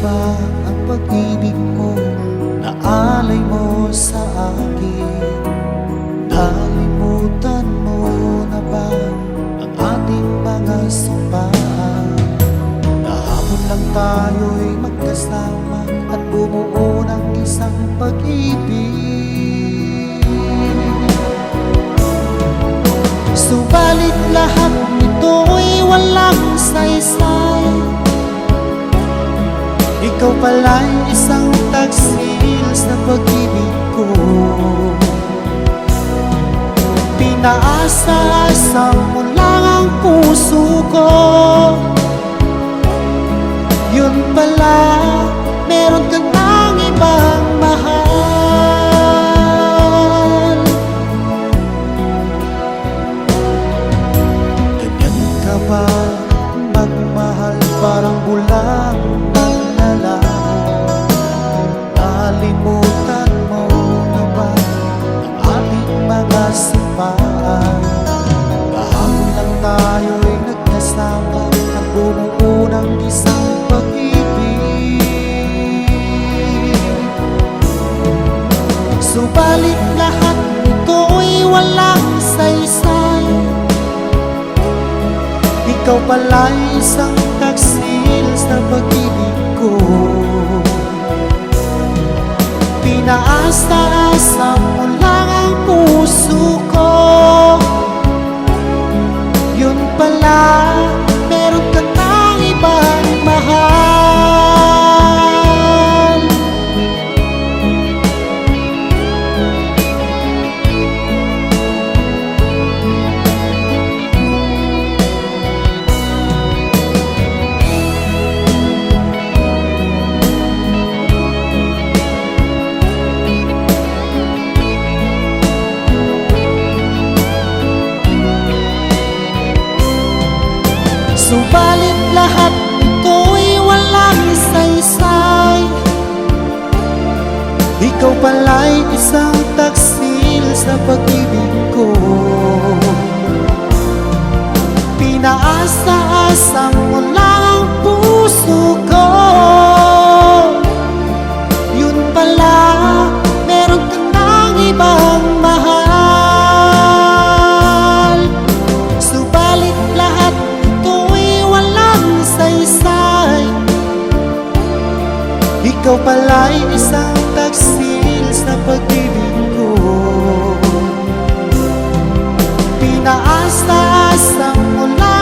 ba ang pag-ibig mo na alay mo sa akin? Nalimutan mo na ba ang ating mga sumpaan? Kahapon lang tayo'y magkasama at bumuo ng isang pag-ibig. Subalit lahat nito'y walang saysay. Ikaw pala'y isang taksil sa pag-ibig ko. Pinaasa-asa mo lang ang puso ko. Yun pala, meron ka ng ibang mahal. Ganyan ka ba magmahal? Parang bulang naglalaho. Nalimutan mo na ba ang ating mga simpaan? Kahapon lang tayo'y nagkasama at bumuo ng isang pag-ibig. Subalit lahat nito'y walang saysay. Ikaw pala'y isang taksil sa pag-ibig ko. Pinaasa-asa mo lang ang puso ko. Yun pala, meron ka ng ibang mahal. Subalit lahat nito'y walang saysay. Ikaw pala'y isang taksil sa pag-ibig ko. Pinaasa-asa mo lang ang puso ko. Yun pala, meron ka ng ibang mahal. Subalit lahat saysay. Ikaw pala'y isang taksil sa pag-ibig ko. Pinaasa-asa mo lang